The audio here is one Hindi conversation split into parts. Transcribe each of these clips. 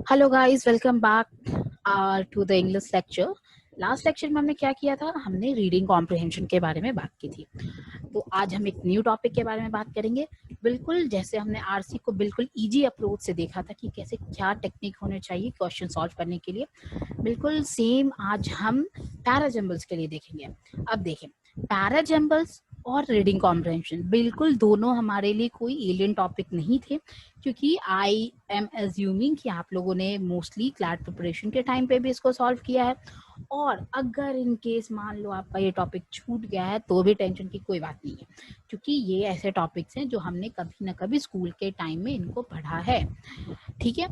Hello guys, welcome back to the English lecture. Last lecture में हमने क्या किया था? हमने रीडिंग कॉम्प्रिहेंशन के बारे में बात की थी। तो आज हम एक न्यू टॉपिक के बारे में बात करेंगे। बिल्कुल जैसे हमने आरसी को बिल्कुल इजी अप्रोच से देखा था कि कैसे क्या टेक्निक होने चाहिए क्वेश्चन सॉल्व करने के लिए, बिल्कुल सेम आज हम पैराजम्बल्स के लिए देखेंगे। अब देखें, पैराजम्बल्स और रीडिंग कॉम्प्रिहेंशन बिल्कुल दोनों हमारे लिए कोई एलियन टॉपिक नहीं थे, क्योंकि आई एम एज्यूमिंग कि आप लोगों ने मोस्टली क्लैट प्रिपरेशन के टाइम पे भी इसको सॉल्व किया है। और अगर इन केस मान लो आपका ये टॉपिक छूट गया है तो भी टेंशन की कोई बात नहीं है, क्योंकि ये ऐसे टॉपिक्स हैं जो हमने कभी ना कभी स्कूल के टाइम में इनको पढ़ा है। ठीक है,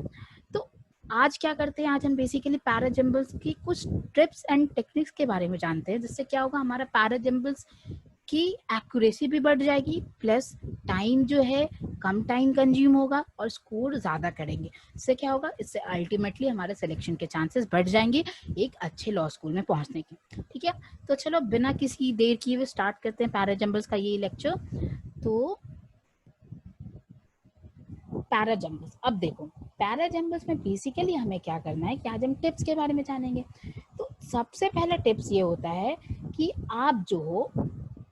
तो आज क्या करते हैं, आज हम बेसिकली पैराजम्बल्स की कुछ ट्रिप्स एंड टेक्निक्स के बारे में जानते हैं, जिससे क्या होगा, हमारा पैराजम्बल्स की एक्यूरेसी भी बढ़ जाएगी, प्लस टाइम जो है कम टाइम कंज्यूम होगा और स्कोर ज़्यादा करेंगे। इससे क्या होगा, इससे अल्टीमेटली हमारे सिलेक्शन के चांसेस बढ़ जाएंगे एक अच्छे लॉ स्कूल में पहुंचने के। ठीक है, तो चलो बिना किसी देर किए हुए स्टार्ट करते हैं पैराजम्बल्स का ये लेक्चर। तो पैराजम्बल्स, अब देखो पैराजम्बल्स में बेसिकली हमें क्या करना है कि आज हम टिप्स के बारे में जानेंगे। तो सबसे पहला टिप्स ये होता है कि आप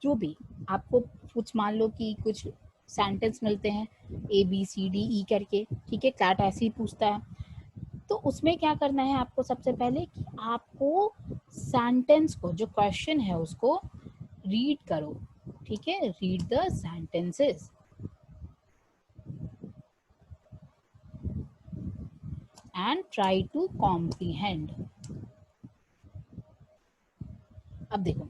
जो भी आपको कुछ मान लो कि कुछ सेंटेंस मिलते हैं ABCDE करके, ठीक है, क्लैट ऐसे ही पूछता है, तो उसमें क्या करना है आपको सबसे पहले कि आपको सेंटेंस को, जो क्वेश्चन है उसको रीड करो। ठीक है, read the sentences and try to comprehend. अब देखो,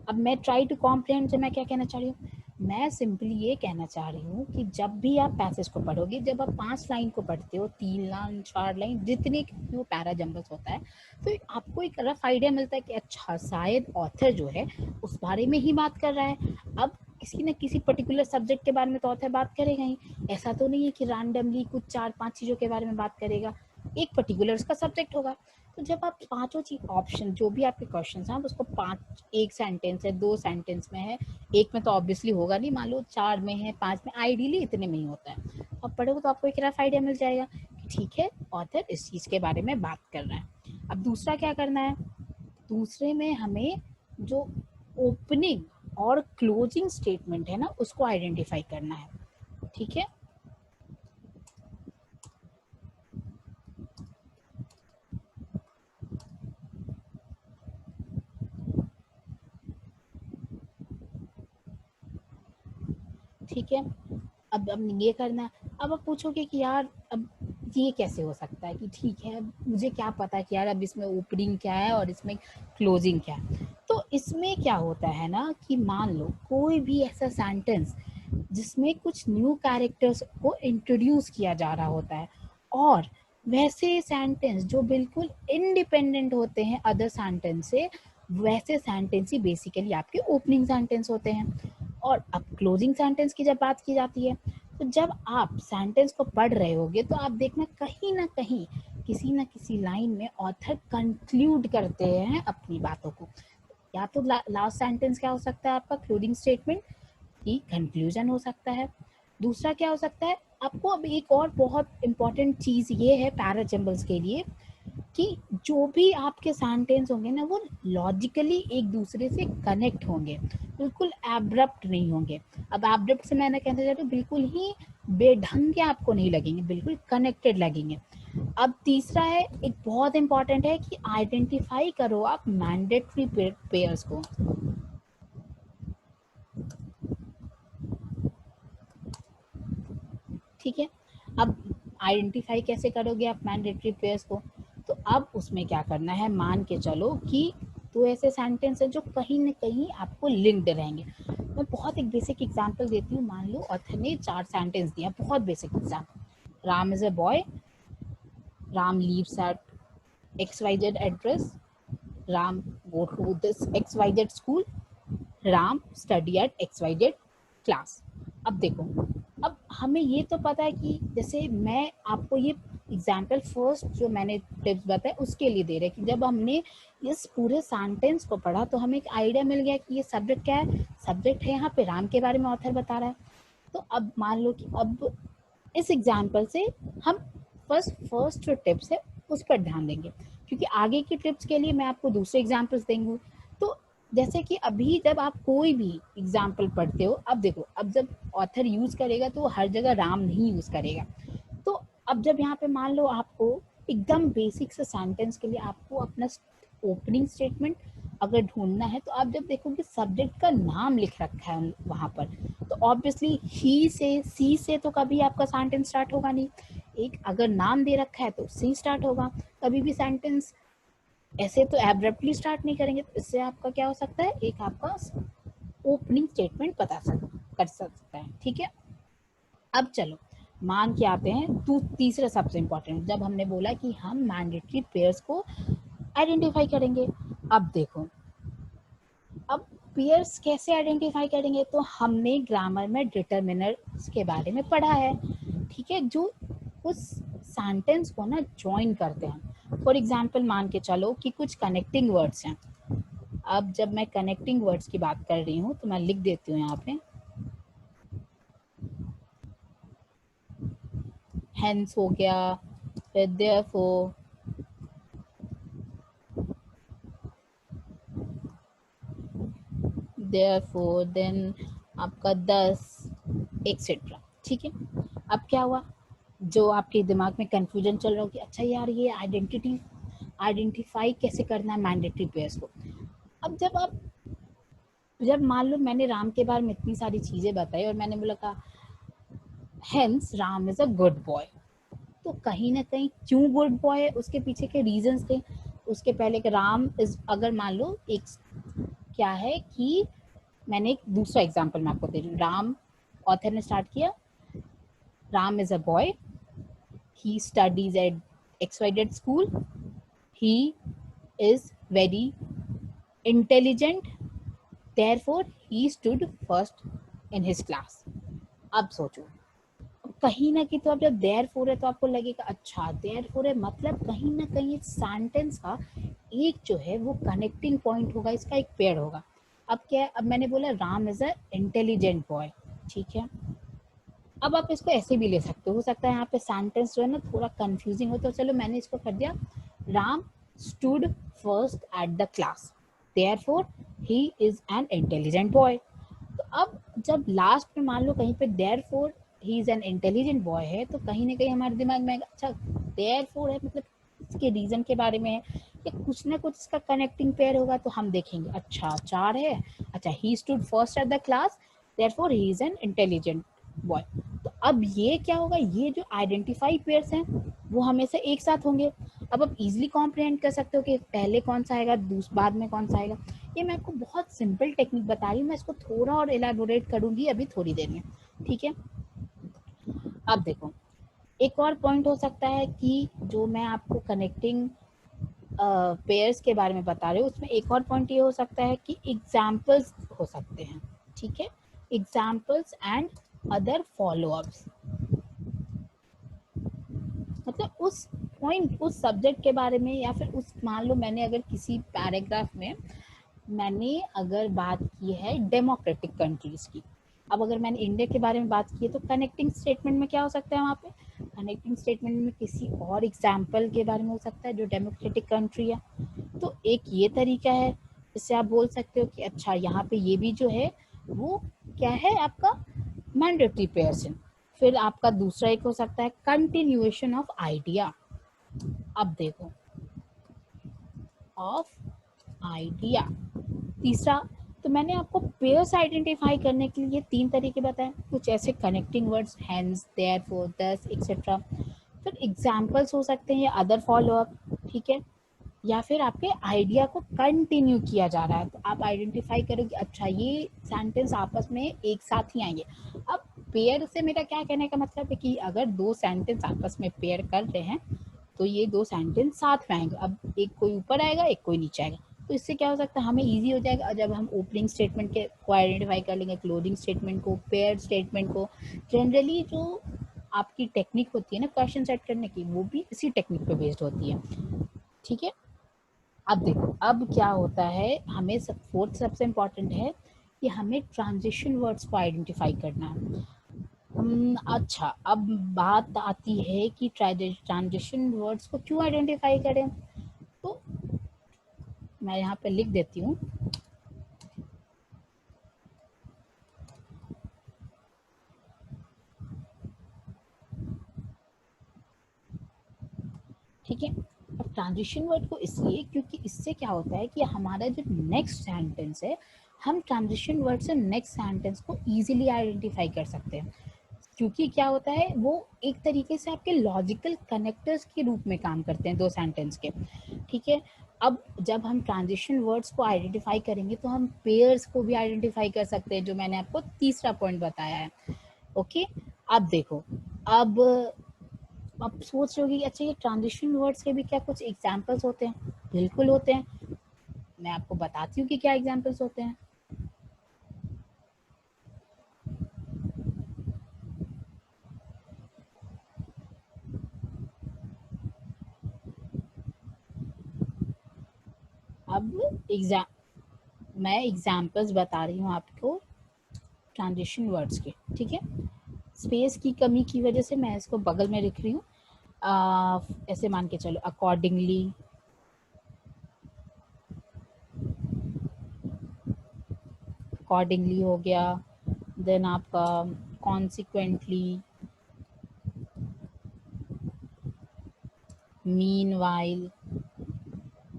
अब मैं ट्राई टू कॉम्प्रीहेंड से मैं क्या कहना चाह रही हूँ, मैं सिंपली ये कहना चाह रही हूँ कि जब भी आप पैसेज को पढ़ोगे, जब आप 5 लाइन को पढ़ते हो, 3 लाइन 4 लाइन जितने वो पैराजम्बल्स होता है, तो आपको एक रफ आइडिया मिलता है कि अच्छा शायद ऑथर जो है उस बारे में ही बात कर रहा है। अब किसी न किसी पर्टिकुलर सब्जेक्ट के बारे में तो ऑथर बात करेगा ही, ऐसा तो नहीं है कि रैंडमली कुछ 4-5 चीज़ों के बारे में बात करेगा, एक पर्टिकुलर उसका सब्जेक्ट होगा। तो जब आप पांचों चीज ऑप्शन जो भी आपके क्वेश्चन हैं, आप उसको 5, एक सेंटेंस है, 2 सेंटेंस में है, एक में तो ऑब्वियसली होगा नहीं, मान लो 4 में है, 5 में, आइडियली इतने में ही होता है। अब पढ़ोगे तो आपको एक रफ आइडिया मिल जाएगा कि ठीक है, ऑथर इस चीज के बारे में बात कर रहा है। अब दूसरा क्या करना है, दूसरे में हमें जो ओपनिंग और क्लोजिंग स्टेटमेंट है ना, उसको आइडेंटिफाई करना है। ठीक है, ठीक है, अब ये करना। अब आप पूछोगे कि यार अब ये कैसे हो सकता है, कि ठीक है मुझे क्या पता कि यार अब इसमें ओपनिंग क्या है और इसमें क्लोजिंग क्या है। तो इसमें क्या होता है ना कि मान लो कोई भी ऐसा सेंटेंस जिसमें कुछ न्यू कैरेक्टर्स को इंट्रोड्यूस किया जा रहा होता है, और वैसे सेंटेंस जो बिल्कुल इंडिपेंडेंट होते हैं अदर सेंटेंस से, वैसे सेंटेंस ही बेसिकली आपके ओपनिंग सेंटेंस होते हैं। और अब क्लोजिंग सेंटेंस की जब बात की जाती है, तो जब आप सेंटेंस को पढ़ रहे होगे तो आप देखना कहीं ना कहीं किसी ना किसी लाइन में ऑथर कंक्लूड करते हैं अपनी बातों को। या तो लास्ट सेंटेंस क्या हो सकता है आपका, क्लोजिंग स्टेटमेंट की कंक्लूजन हो सकता है। दूसरा क्या हो सकता है, आपको अब एक और बहुत इंपॉर्टेंट चीज ये है पैराजम्बल्स के लिए, कि जो भी आपके सेंटेंस होंगे ना, वो लॉजिकली एक दूसरे से कनेक्ट होंगे, बिल्कुल एब्रप्ट नहीं होंगे। अब एब्रप्ट से मैंने कहना चाहती हूँ बिल्कुल ही बेढंगे आपको नहीं लगेंगे, बिल्कुल कनेक्टेड लगेंगे। अब तीसरा है, एक बहुत इंपॉर्टेंट है कि आइडेंटिफाई करो आप मैंडेटरी पेयर्स को। ठीक है, अब आइडेंटिफाई कैसे करोगे आप मैंडेटरी पेयर्स को, तो अब उसमें क्या करना है, मान के चलो कि तो ऐसे सेंटेंस है जो कहीं ना कहीं आपको लिंक्ड रहेंगे। मैं बहुत एक बेसिक एग्जांपल देती हूँ, मान लो ऑथर ने 4 सेंटेंस दिया, बहुत basic example, Ram is a boy, Ram lives at XYZ address, Ram go to this XYZ school, Ram study at XYZ class. अब देखो, अब हमें ये तो पता है कि जैसे मैं आपको ये एग्जाम्पल फर्स्ट जो मैंने टिप्स बताए उसके लिए दे रहे कि जब हमने इस पूरे सेंटेंस को पढ़ा तो हमें एक आइडिया मिल गया कि ये सब्जेक्ट क्या है। सब्जेक्ट है यहाँ पे राम के बारे में ऑथर बता रहा है। तो अब मान लो कि अब इस एग्जाम्पल से हम फर्स्ट जो टिप्स है उस पर ध्यान देंगे, क्योंकि आगे की टिप्स के लिए मैं आपको दूसरे एग्जाम्पल्स देंगी। तो जैसे कि अभी जब आप कोई भी एग्जाम्पल पढ़ते हो, अब देखो, अब जब ऑथर यूज करेगा तो हर जगह राम नहीं यूज करेगा। तो अब जब यहाँ पे मान लो आपको एकदम बेसिक से सेंटेंस के लिए आपको अपना ओपनिंग स्टेटमेंट अगर ढूंढना है, तो आप जब देखोगे सब्जेक्ट का नाम लिख रखा है वहां पर, तो ऑब्वियसली ही से सी से तो कभी आपका सेंटेंस स्टार्ट होगा नहीं। एक अगर नाम दे रखा है तो सी स्टार्ट होगा, कभी भी सेंटेंस ऐसे तो एब्रप्टली स्टार्ट नहीं करेंगे। तो इससे आपका क्या हो सकता है, एक आपका ओपनिंग स्टेटमेंट कर सकता है। ठीक है, अब चलो मान के आते हैं तो तीसरा सबसे इम्पोर्टेंट, जब हमने बोला कि हम मैंडेटरी पेयर्स को आइडेंटिफाई करेंगे। अब देखो, अब पेयर्स कैसे आइडेंटिफाई करेंगे, तो हमने ग्रामर में डिटर्मिनर्स के बारे में पढ़ा है। ठीक है, जो उस सेंटेंस को ना ज्वाइन करते हैं। फॉर एग्जाम्पल मान के चलो कि कुछ कनेक्टिंग वर्ड्स हैं। अब जब मैं कनेक्टिंग वर्ड्स की बात कर रही हूँ तो मैं लिख देती हूँ यहाँ पे, हेंस हो गया, फिर देयरफॉर, देन आपका दस एक्सेट्रा। ठीक है, अब क्या हुआ, जो आपके दिमाग में कंफ्यूजन चल रहा हो कि अच्छा यार ये आइडेंटिफाई कैसे करना है मैंडेटरी पेयर्स को। अब जब मान लो मैंने राम के बारे में इतनी सारी चीजें बताई और मैंने बोला कहा hence Ram is a good boy, तो कहीं ना कहीं क्यों गुड बॉय है उसके पीछे के रीजंस थे। उसके पहले के राम इज, अगर मान लो एक क्या है कि मैंने एक दूसरा एग्जांपल मैं आपको दे रही हूँ। राम, ऑथर ने स्टार्ट किया, Ram is a boy, he studies at XYZ school, he is very intelligent, therefore he stood first in his class। अब सोचो, कहीं ना कहीं तो अब जब देयर फोर है तो आपको लगेगा अच्छा देयर फोर है, मतलब कहीं ना कहीं सेंटेंस का एक जो है वो कनेक्टिंग पॉइंट होगा, इसका एक पेड़ होगा। अब क्या है, अब मैंने बोला Ram is a intelligent boy. ठीक है, अब आप इसको ऐसे भी ले सकते हो सकता है यहाँ पे सेंटेंस जो है ना थोड़ा कंफ्यूजिंग हो, तो चलो मैंने इसको कर दिया, Ram stood first at the class, therefore he is an intelligent boy. तो अब जब लास्ट में मान लो कहीं पे therefore he is an intelligent boy है, तो कहीं ना कहीं हमारे दिमाग में अच्छा देयरफॉर है, मतलब इसके रीजन के बारे में है या कुछ ना कुछ इसका कनेक्टिंग पेयर होगा। तो हम देखेंगे अच्छा चार है, अच्छा he stood first at the class, therefore he is an intelligent boy. तो अब ये क्या होगा, ये जो आइडेंटिफाई पेयर्स हैं वो हमेशा एक साथ होंगे। अब आप इजीली कॉम्प्रिहेंड कर सकते हो कि पहले कौन सा आएगा बाद में कौन सा आएगा। ये मैं आपको बहुत सिंपल टेक्निक बता रही हूँ, मैं इसको थोड़ा और एलैबोरेट करूंगी अभी थोड़ी देर में। ठीक है, अब देखो एक और पॉइंट हो सकता है कि जो मैं आपको कनेक्टिंग पेयर्स के बारे में बता रहे हो उसमें एक और पॉइंट ये हो सकता है कि एग्जाम्पल्स हो सकते हैं। ठीक है, एग्जाम्पल्स एंड अदर फॉलोअप्स, मतलब उस पॉइंट उस सब्जेक्ट के बारे में, या फिर उस मान लो मैंने अगर किसी पैराग्राफ में मैंने अगर बात की है डेमोक्रेटिक कंट्रीज की, अब अगर मैंने इंडिया के बारे में बात की है तो कनेक्टिंग स्टेटमेंट में क्या हो सकता है, वहाँ पे कनेक्टिंग स्टेटमेंट में किसी और एग्जाम्पल के बारे में हो सकता है जो डेमोक्रेटिक कंट्री है। तो एक ये तरीका है, इससे आप बोल सकते हो कि अच्छा यहाँ पे ये भी जो है वो क्या है आपका मैंडेटरी पेयर्सन। फिर आपका दूसरा एक हो सकता है कंटिन्यूएशन ऑफ आइडिया। अब देखो ऑफ आइडिया, तीसरा, तो मैंने आपको पेयर्स आइडेंटिफाई करने के लिए तीन तरीके बताए, कुछ ऐसे कनेक्टिंग वर्ड्स हेंस, देयरफॉर, दस एक्सेट्रा। फिर एग्जाम्पल्स हो सकते हैं या अदर फॉलो अप। ठीक है, या फिर आपके आइडिया को कंटिन्यू किया जा रहा है, तो आप आइडेंटिफाई करो कि अच्छा ये सेंटेंस आपस में एक साथ ही आएंगे। अब पेयर से मेरा क्या कहने का मतलब है कि अगर दो सेंटेंस आपस में पेयर कर रहे हैं तो ये दो सेंटेंस साथ में आएंगे। अब एक कोई ऊपर आएगा एक कोई नीचे आएगा, तो इससे क्या हो सकता है हमें इजी हो जाएगा जब हम ओपनिंग स्टेटमेंट के को आइडेंटिफाई कर लेंगे, क्लोजिंग स्टेटमेंट को, पेयर स्टेटमेंट को। जनरली जो आपकी टेक्निक होती है ना क्वेश्चन सेट करने की, वो भी इसी टेक्निक पे बेस्ड होती है। ठीक है, अब देखो अब क्या होता है, हमें फोर्थ सबसे इम्पॉर्टेंट है कि हमें ट्रांजिशन वर्ड्स को आइडेंटिफाई करना है। अच्छा, अब बात आती है कि ट्रांजिशन वर्ड्स को क्यों आइडेंटिफाई करें। तो मैं यहाँ पे लिख देती हूँ। ठीक है, अब ट्रांजिशन वर्ड को इसलिए क्योंकि इससे क्या होता है कि हमारा जो नेक्स्ट सेंटेंस है, हम ट्रांजिशन वर्ड से नेक्स्ट सेंटेंस को इजीली आइडेंटिफाई कर सकते हैं। क्योंकि क्या होता है, वो एक तरीके से आपके लॉजिकल कनेक्टर्स के रूप में काम करते हैं दो सेंटेंस के। ठीक है, अब जब हम ट्रांजिशन वर्ड्स को आइडेंटिफाई करेंगे तो हम पेयर्स को भी आइडेंटिफाई कर सकते हैं, जो मैंने आपको तीसरा पॉइंट बताया है। ओके, अब देखो, अब आप सोच रहे हो कि अच्छा ये ट्रांजिशन वर्ड्स के भी क्या कुछ एग्जाम्पल्स होते हैं। बिल्कुल होते हैं, मैं आपको बताती हूँ कि क्या एग्जाम्पल्स होते हैं। अब मैं एग्जाम्पल्स बता रही हूँ आपको ट्रांजिशन वर्ड्स के। ठीक है, स्पेस की कमी की वजह से मैं इसको बगल में लिख रही हूँ। ऐसे मान के चलो, अकॉर्डिंगली, अकॉर्डिंगली हो गया, देन आपका कॉन्सिक्वेंटली, मीनवाइल।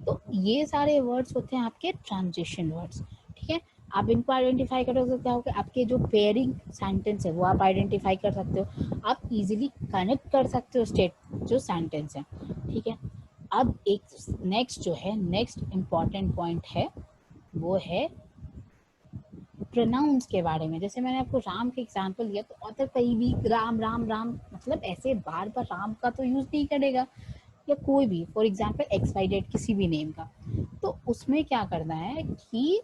तो ये सारे वर्ड्स होते हैं आपके ट्रांजिशन वर्ड्स। ठीक है, आप इनको आइडेंटिफाई करोगे तो क्या होगा, आपके जो पेयरिंग सेंटेंस है वो आप आइडेंटिफाई कर सकते हो, आप इजीली कनेक्ट कर सकते हो स्टेट जो सेंटेंस है। ठीक है, अब एक नेक्स्ट जो है, नेक्स्ट इम्पॉर्टेंट पॉइंट है, वो है प्रोनाउंस के बारे में। जैसे मैंने आपको राम का एग्जांपल दिया, तो ऑथर कहीं भी राम राम राम मतलब ऐसे बार बार राम का तो यूज नहीं करेगा, या कोई भी for example X Y Z किसी भी नेम का। तो उसमें क्या करना है कि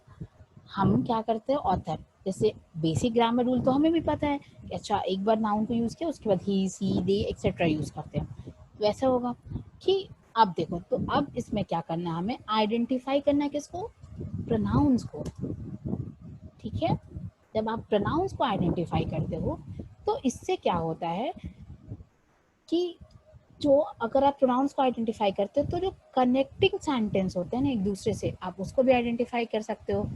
हम क्या करते हैं, ऑथर जैसे बेसिक ग्रामर रूल तो हमें भी पता है कि अच्छा एक बार नाउन को यूज किया, उसके बाद ही सी दे एक्सेट्रा यूज करते हैं, वैसा होगा कि अब देखो, तो अब इसमें क्या करना है, हमें आइडेंटिफाई करना है किसको, प्रोनाउंस को। ठीक है, जब आप प्रोनाउंस को आइडेंटिफाई करते हो तो इससे क्या होता है कि जो अगर आप प्रोनाउंस को आइडेंटिफाई करते हो तो जो कनेक्टिंग सेंटेंस होते हैं ना एक दूसरे से, आप उसको भी आइडेंटिफाई कर सकते हो।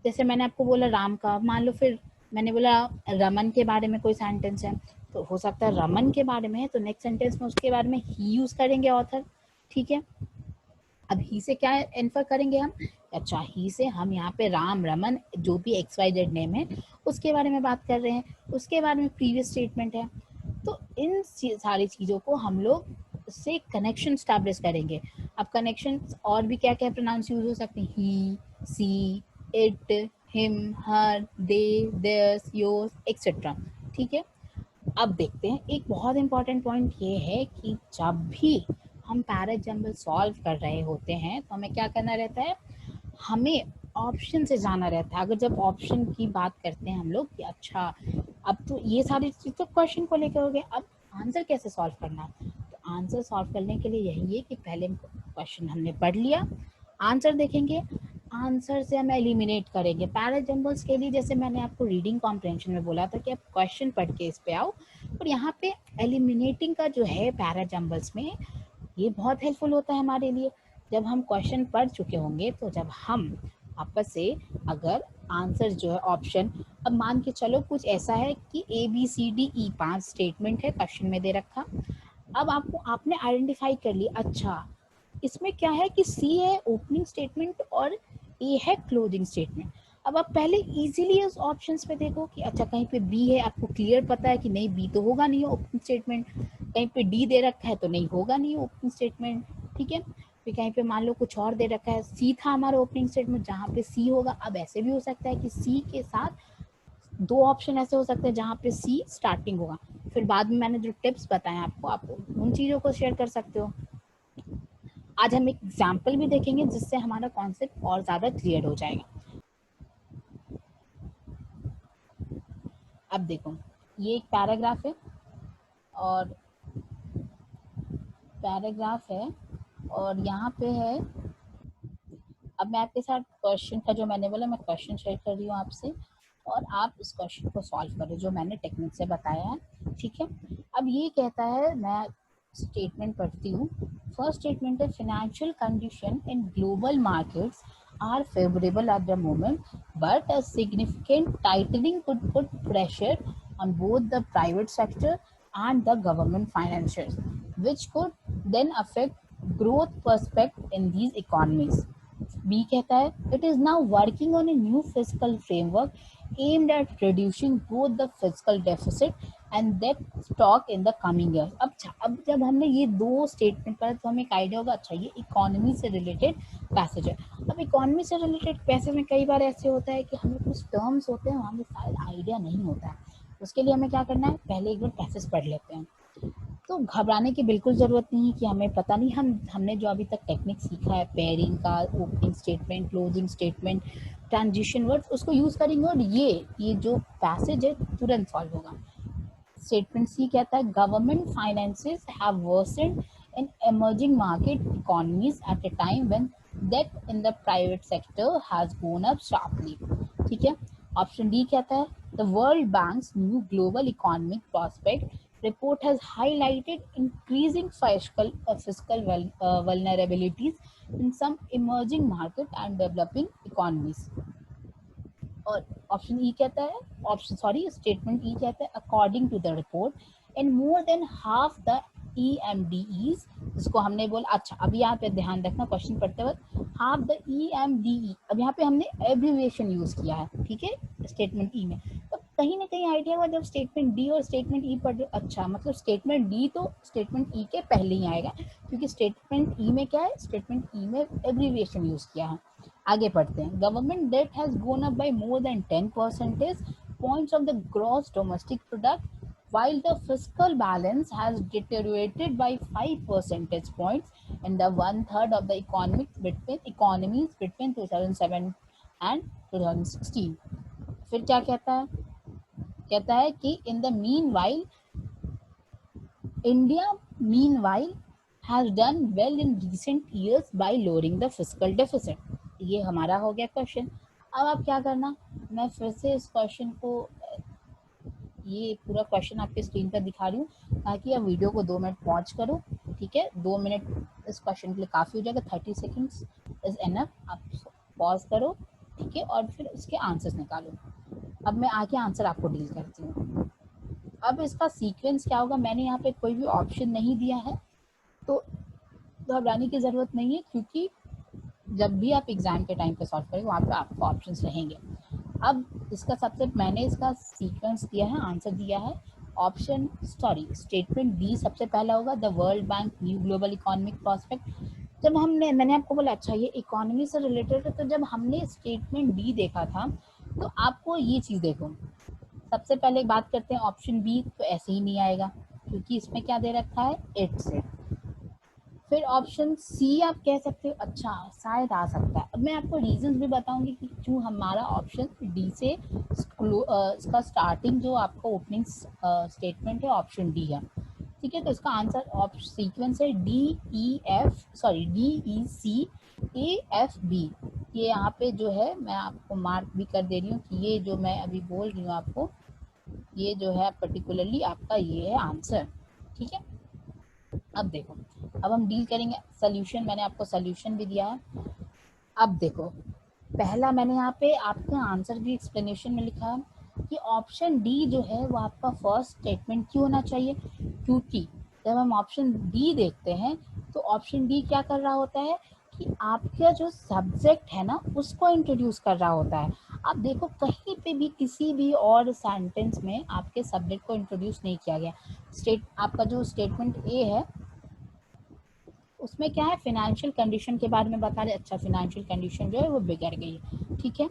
जैसे मैंने आपको बोला राम का, मान लो फिर मैंने बोला रमन के बारे में कोई सेंटेंस है, तो हो सकता है रमन के बारे में है तो नेक्स्ट सेंटेंस में उसके बारे में ही यूज करेंगे ऑथर। ठीक है, अब ही से क्या इन्फर करेंगे हम, अच्छा ही से हम यहाँ पे राम रमन जो भी एक्स वाई जेड नेम है उसके बारे में बात कर रहे हैं, उसके बारे में प्रीवियस स्टेटमेंट है। तो इन सारी चीज़ों को हम लोग से कनेक्शन स्टैब्लिश करेंगे। अब कनेक्शन और भी क्या क्या प्रोनाउंस यूज हो सकते हैं, he, she, it, him, her, they, theirs, yours etcetera. ठीक है, अब देखते हैं, एक बहुत इंपॉर्टेंट पॉइंट ये है कि जब भी हम पैराजम्बल सॉल्व कर रहे होते हैं तो हमें क्या करना रहता है, हमें ऑप्शन से जाना रहता है। अगर जब ऑप्शन की बात करते हैं हम लोग कि अच्छा अब तो ये सारी चीज तो क्वेश्चन को लेकर हो गया, अब आंसर कैसे सॉल्व करना है, तो आंसर सॉल्व करने के लिए यही है कि पहले क्वेश्चन हमने पढ़ लिया, आंसर देखेंगे, आंसर से हम एलिमिनेट करेंगे पैराजम्बल्स के लिए। जैसे मैंने आपको रीडिंग कॉम्प्रहेंशन में बोला था कि आप क्वेश्चन पढ़ के इस पे आओ, और यहाँ पे एलिमिनेटिंग का जो है पैराजम्बल्स में, ये बहुत हेल्पफुल होता है हमारे लिए। जब हम क्वेश्चन पढ़ चुके होंगे तो जब हम वापस से अगर आंसर जो है ऑप्शन, अब मान के चलो कुछ ऐसा है कि A B C D E 5 statement है क्वेश्चन में दे रखा, अब आपको आपने आइडेंटिफाई कर लिया अच्छा इसमें क्या है कि सी है ओपनिंग स्टेटमेंट और ए है क्लोजिंग स्टेटमेंट। अब आप पहले इजीली उस ऑप्शंस पे देखो कि अच्छा कहीं पे बी है, आपको क्लियर पता है कि नहीं बी तो होगा नहीं ओपनिंग स्टेटमेंट, कहीं पे डी दे रखा है तो नहीं होगा नहीं ओपनिंग स्टेटमेंट। ठीक है, फिर कहीं पे मान लो कुछ और दे रखा है, सी था हमारा ओपनिंग स्टेटमेंट जहाँ पे सी होगा। अब ऐसे भी हो सकता है कि सी के साथ दो ऑप्शन ऐसे हो सकते हैं जहाँ पे सी स्टार्टिंग होगा, फिर बाद में मैंने जो टिप्स बताए आपको, आप उन चीज़ों को शेयर कर सकते हो। आज हम एक एग्जाम्पल भी देखेंगे जिससे हमारा कॉन्सेप्ट और ज़्यादा क्लियर हो जाएगा। अब देखो, ये एक पैराग्राफ है, और पैराग्राफ है और यहाँ पे है, अब मैं आपके साथ क्वेश्चन का जो मैंने बोला मैं क्वेश्चन शेयर कर रही हूँ आपसे। और आप इस क्वेश्चन को सॉल्व करो जो मैंने टेक्निक से बताया है, ठीक है। अब ये कहता है, मैं स्टेटमेंट पढ़ती हूँ। फर्स्ट स्टेटमेंट है, financial condition in global markets are favorable at the moment, but a significant tightening could put pressure on both the private sector and the government finances, which could then affect growth prospect in these economies. B कहता है, it is now working on a new fiscal framework aimed at reducing both the fiscal deficit and debt stock in the coming years. अब जब हमने ये दो स्टेटमेंट पढ़ा तो हमें एक आइडिया होगा, अच्छा ये इकोनॉमी से रिलेटेड पैसेज है। अब इकोनॉमी से रिलेटेड पैसेज में कई बार ऐसे होता है कि हमें कुछ टर्म्स होते हैं हमें शायद आइडिया नहीं होता है, उसके लिए हमें क्या करना है, पहले एक बार पैसेज पढ़ लेते हैं। तो घबराने की बिल्कुल ज़रूरत नहीं है कि हमें पता नहीं, हमने जो अभी तक टेक्निक सीखा है पेयरिंग का, opening statement, closing statement, transition words, उसको यूज़ करेंगे और ये जो पैसेज है तुरंत सॉल्व होगा। स्टेटमेंट सी कहता है, government finances have worsened in emerging market economies at a time when debt in the private sector has gone up sharply, ठीक है। ऑप्शन डी कहता है, the world banks new global economic prospect report has highlighted increasing fiscal vulnerabilities in some emerging market and developing economies. और ऑप्शन ई कहता है, स्टेटमेंट ई कहता है, according to the report in more than half the EMDEs, जिसको हमने बोला, अच्छा अब यहाँ पे ध्यान रखना क्वेश्चन पढ़ते वक्त, हाफ द EMDE, अब यहाँ पे हमने एब्रीविएशन यूज किया है, ठीक है, स्टेटमेंट ई में। तो कहीं ना कहीं आइडिया हुआ जब स्टेटमेंट डी और स्टेटमेंट ई पढ़, अच्छा मतलब स्टेटमेंट डी तो स्टेटमेंट ई के पहले ही आएगा, क्योंकि स्टेटमेंट ई में क्या है, स्टेटमेंट ई में एब्रीविएशन यूज किया है। आगे पढ़ते हैं, government debt has gone up by more than 10 percentage points of the gross domestic product, while the fiscal balance has deteriorated by 5 percentage points in the one-third of the economies between 2007 and 2016. फिर क्या कहता है, कहता है कि in the meanwhile India has done well in recent years by lowering the fiscal deficit. ये हमारा हो गया क्वेश्चन। अब आप क्या करना, मैं फिर से इस क्वेश्चन को, ये पूरा क्वेश्चन आपके स्क्रीन पर दिखा रही हूँ ताकि आप वीडियो को 2 मिनट पॉज करो, ठीक है। 2 मिनट इस क्वेश्चन के लिए काफ़ी हो जाएगा, 30 सेकेंड्स इज एनफ। आप पॉज करो, ठीक है, और फिर उसके आंसर्स निकालो। अब मैं आके आंसर आपको डील करती हूँ। अब इसका सीक्वेंस क्या होगा, मैंने यहाँ पे कोई भी ऑप्शन नहीं दिया है, तो घबराने की ज़रूरत नहीं है, क्योंकि जब भी आप एग्ज़ाम के टाइम पे सॉल्व करेंगे वहाँ पे आपको ऑप्शंस रहेंगे। अब इसका मैंने इसका सीक्वेंस दिया है, आंसर दिया है, स्टेटमेंट डी सबसे पहला होगा, the world bank new global economic prospect. जब मैंने आपको बोला अच्छा ये इकोनॉमी से रिलेटेड है, तो जब हमने स्टेटमेंट डी देखा था तो आपको ये चीज़ देखो, सबसे पहले बात करते हैं ऑप्शन बी, तो ऐसे ही नहीं आएगा क्योंकि इसमें क्या दे रखा है, 8 से। फिर ऑप्शन सी आप कह सकते हो, अच्छा शायद आ सकता है। अब मैं आपको रीजंस भी बताऊंगी कि क्यों हमारा ऑप्शन डी से इसका स्टार्टिंग जो आपका ओपनिंग स्टेटमेंट है ऑप्शन डी है, ठीक है। तो इसका आंसर सीक्वेंस है D E C A F B. ये यहाँ पे जो है मैं आपको मार्क भी कर दे रही हूँ कि ये जो मैं अभी बोल रही हूँ आपको, ये जो है पर्टिकुलरली आपका ये है आंसर, ठीक है। अब देखो, अब हम डील करेंगे सोल्यूशन, मैंने आपको सोल्यूशन भी दिया है। अब देखो, पहला मैंने यहाँ पे आपका आंसर भी एक्सप्लेनेशन में लिखा है कि ऑप्शन डी जो है वो आपका फर्स्ट स्टेटमेंट क्यों होना चाहिए, क्योंकि जब हम ऑप्शन डी देखते हैं तो ऑप्शन डी क्या कर रहा होता है कि आपका जो सब्जेक्ट है ना उसको इंट्रोड्यूस कर रहा होता है। आप देखो कहीं पे भी किसी भी और सेंटेंस में आपके सब्जेक्ट को इंट्रोड्यूस नहीं किया गया। आपका जो स्टेटमेंट ए है उसमें क्या है, फाइनेंशियल कंडीशन के बारे में बता रहे, अच्छा फाइनेंशियल कंडीशन जो है वो बिगड़ गई है, ठीक है।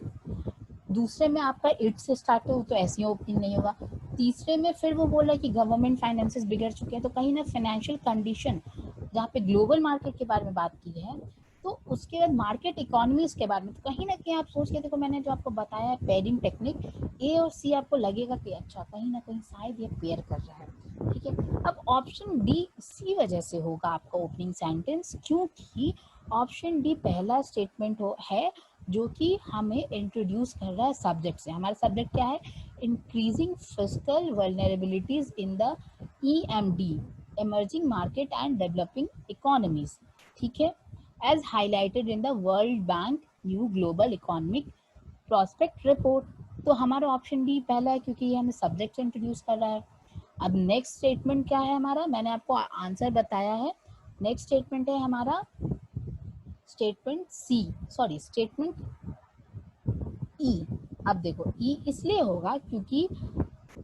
दूसरे में आपका इट से स्टार्ट हो तो ऐसी ओपनिंग नहीं होगा। तीसरे में फिर वो बोला कि गवर्नमेंट फाइनेंसेस बिगड़ चुके हैं, तो कहीं ना फाइनेंशियल कंडीशन जहाँ पे ग्लोबल मार्केट के बारे में बात की है, तो उसके बाद मार्केट इकोनॉमीज के बारे में, तो कहीं ना कहीं आप सोच के देखो, मैंने जो आपको बताया है पेयरिंग टेक्निक, ए और सी आपको लगेगा कि अच्छा कहीं ना कहीं शायद ये पेयर कर रहा है, ठीक है। अब ऑप्शन डी इसी वजह से होगा आपका ओपनिंग सेंटेंस, क्योंकि ऑप्शन डी पहला स्टेटमेंट है जो कि हमें इंट्रोड्यूस कर रहा है सब्जेक्ट से। हमारा सब्जेक्ट क्या है? Increasing fiscal vulnerabilities in the EMD, emerging market and developing economies, ठीक है, as highlighted in the World Bank New Global Economic Prospect Report। तो हमारा ऑप्शन डी पहला है, क्योंकि ये हमें सब्जेक्ट से इंट्रोड्यूस कर रहा है। अब नेक्स्ट स्टेटमेंट क्या है हमारा? मैंने आपको आंसर बताया है। नेक्स्ट स्टेटमेंट है हमारा स्टेटमेंट सी, सॉरी स्टेटमेंट ई। अब देखो ई इसलिए होगा क्योंकि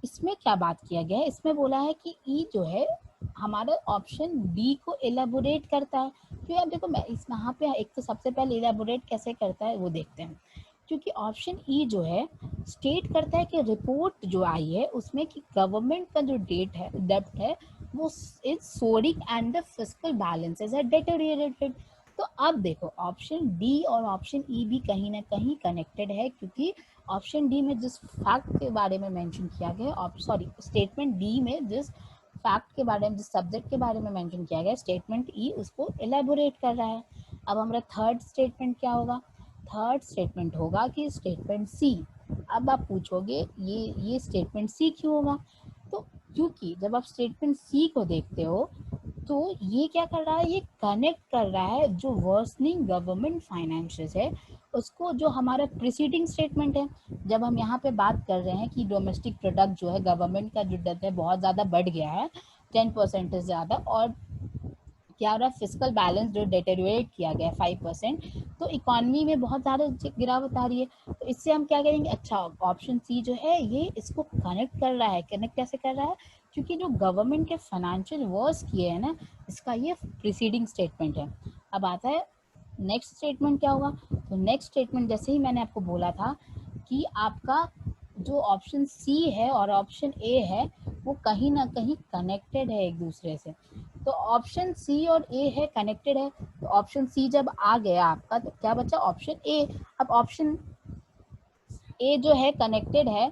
इसमें क्या बात किया गया है, इसमें बोला है कि ई जो है हमारा ऑप्शन डी को एलेबोरेट करता है। क्योंकि अब देखो मैं इस यहाँ पे एक तो सबसे पहले एलेबोरेट कैसे करता है वो देखते हैं। क्योंकि ऑप्शन ई जो है स्टेट करता है कि रिपोर्ट जो आई है उसमें कि गवर्नमेंट का जो डेब्ट है वो is soaring and the fiscal balances है डेटेरियोरेटेड। तो अब देखो ऑप्शन डी और ऑप्शन ई भी कहीं ना कहीं कनेक्टेड है, क्योंकि ऑप्शन डी में जिस फैक्ट के बारे में मेंशन किया गया, सॉरी स्टेटमेंट डी में जिस फैक्ट के बारे में, जिस सब्जेक्ट के बारे में मेंशन किया गया, स्टेटमेंट ई उसको एलेबोरेट कर रहा है। अब हमारा थर्ड स्टेटमेंट क्या होगा? थर्ड स्टेटमेंट होगा कि स्टेटमेंट सी। अब आप पूछोगे ये स्टेटमेंट सी क्यों होगा? तो क्योंकि जब आप स्टेटमेंट सी को देखते हो तो ये क्या कर रहा है, ये कनेक्ट कर रहा है जो वर्सनिंग गवर्नमेंट फाइनेंशियल्स है उसको, जो हमारा प्रीसीडिंग स्टेटमेंट है। जब हम यहाँ पे बात कर रहे हैं कि डोमेस्टिक प्रोडक्ट जो है गवर्नमेंट का जो डेट है बहुत ज़्यादा बढ़ गया है 10% से ज़्यादा, और क्या हो रहा है, फिस्कल बैलेंस जो डेटेरियोरेट किया गया है 5%, तो इकॉनमी में बहुत ज़्यादा गिरावट आ रही है। तो इससे हम क्या करेंगे, अच्छा ऑप्शन सी जो है ये इसको कनेक्ट कर रहा है। कनेक्ट कैसे कर रहा है? क्योंकि जो गवर्नमेंट के फाइनेंशियल वर्स किए हैं ना, इसका ये प्रीसीडिंग स्टेटमेंट है। अब आता है नेक्स्ट स्टेटमेंट क्या होगा? तो नेक्स्ट स्टेटमेंट जैसे ही मैंने आपको बोला था कि आपका जो ऑप्शन सी है और ऑप्शन ए है वो कहीं ना कहीं कनेक्टेड है एक दूसरे से। तो ऑप्शन सी और ए है कनेक्टेड है, तो ऑप्शन सी जब आ गया आपका तो क्या बचा? Option A. अब ऑप्शन ए जो है कनेक्टेड है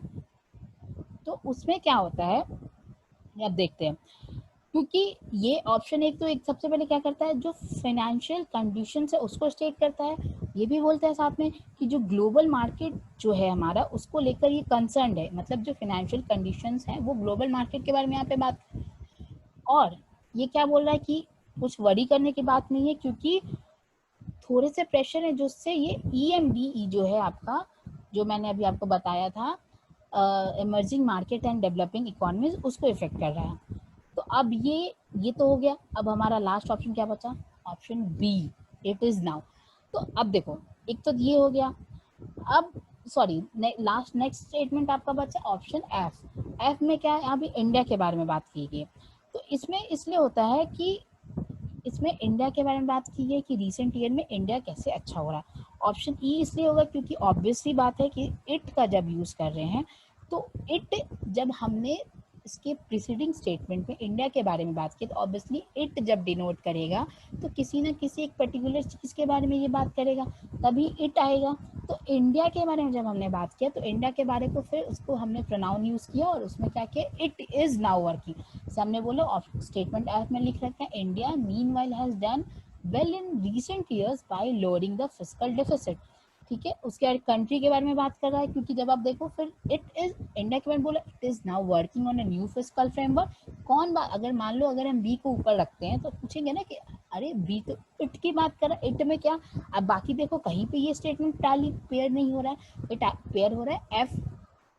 तो उसमें क्या होता है अब देखते हैं। क्योंकि ये ऑप्शन एक तो एक सबसे पहले क्या करता है, जो फाइनेंशियल कंडीशन है उसको स्टेट करता है। ये भी बोलता है साथ में कि जो ग्लोबल मार्केट जो है हमारा उसको लेकर ये कंसर्न है, मतलब जो फाइनेंशियल कंडीशंस हैं वो ग्लोबल मार्केट के बारे में यहाँ पे बात। और ये क्या बोल रहा है कि कुछ वरी करने की बात नहीं है, क्योंकि थोड़े से प्रेशर है जिससे ये EMD जो है आपका, जो मैंने अभी आपको बताया था emerging market and developing economies, उसको इफेक्ट कर रहा है। तो अब ये तो हो गया। अब हमारा लास्ट ऑप्शन क्या बचा? Option B, it is now. तो अब देखो एक तो ये हो गया। अब सॉरी लास्ट नेक्स्ट स्टेटमेंट आपका बचा ऑप्शन एफ। एफ में क्या है, अभी इंडिया के बारे में बात की गई। तो इसमें इसलिए होता है कि इसमें इंडिया के बारे में बात की है कि रिसेंट ईयर में इंडिया कैसे अच्छा हो रहा है। ऑप्शन ई इसलिए होगा क्योंकि ऑब्वियसली बात है कि इट का जब यूज़ कर रहे हैं तो इट, जब हमने इसके प्रीसीडिंग स्टेटमेंट में इंडिया के बारे में बात की तो ऑब्वियसली इट जब डिनोट करेगा तो किसी न किसी एक पर्टिकुलर चीज़ के बारे में ये बात करेगा, तभी इट आएगा। तो इंडिया के बारे में जब हमने बात किया तो इंडिया के बारे को फिर उसको हमने प्रोनाउन यूज़ किया और उसमें क्या किया, इट इज़ नाउ वर्किंग। जैसे हमने बोला स्टेटमेंट एफ में लिख रखा है India meanwhile has done well in recent years bye lowering the fiscal deficit. ठीक है, उसके बाद कंट्री के बारे में बात कर रहा है, क्योंकि जब आप देखो फिर इट इज इंडिया के बारे में बोला it is now working on a new fiscal framework. कौन बात, अगर मान लो अगर हम बी को ऊपर रखते हैं तो पूछेंगे ना कि अरे बी तो इट की बात कर रहा है, इट में क्या। अब बाकी देखो कहीं पे ये स्टेटमेंट टैली पेयर नहीं हो रहा है, इट पेयर हो रहा है एफ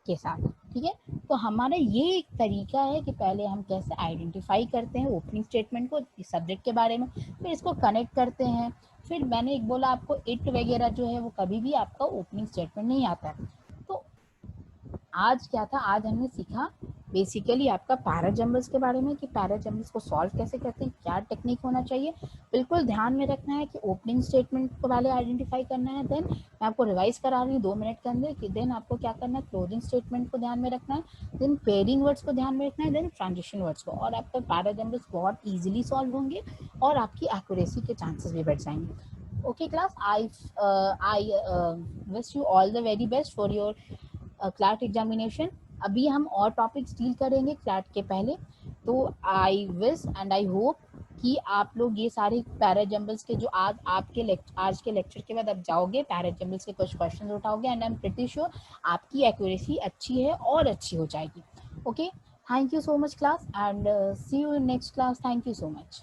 के साथ। ठीक है, तो हमारा ये एक तरीका है कि पहले हम कैसे आइडेंटिफाई करते हैं ओपनिंग स्टेटमेंट को सब्जेक्ट के बारे में, फिर इसको कनेक्ट करते हैं। फिर मैंने एक बोला आपको इट वगैरह जो है वो कभी भी आपका ओपनिंग स्टेटमेंट नहीं आता है। तो आज क्या था, आज हमने सीखा बेसिकली आपका पैराजम्बल्स के बारे में कि पैराजम्बल्स को सॉल्व कैसे करते हैं, क्या टेक्निक होना चाहिए। बिल्कुल ध्यान में रखना है कि ओपनिंग स्टेटमेंट को पहले आइडेंटिफाई करना है, देन मैं आपको रिवाइज करा रही हूँ 2 मिनट के अंदर कि देन आपको क्या करना है, क्लोजिंग स्टेटमेंट को ध्यान में रखना है, देन पेयरिंग वर्ड्स को ध्यान में रखना है, देन ट्रांजिशन वर्ड्स को, और आपके पैराजम्बल्स बहुत ईजिली सॉल्व होंगे और आपकी एक्यूरेसी के चांसेस भी बढ़ जाएंगे। Okay class, I wish you all the very best for your CLAT examination. अभी हम और टॉपिक्स डील करेंगे क्लैट के पहले, तो I wish and I hope कि आप लोग ये सारे पैराजम्बल्स के जो आज के लेक्चर के बाद आप जाओगे, पैराजम्बल्स के कुछ क्वेश्चन उठाओगे, and I am pretty sure आपकी एक्यूरेसी अच्छी है और अच्छी हो जाएगी. Okay, thank you so much class, and see you in next class. Thank you so much.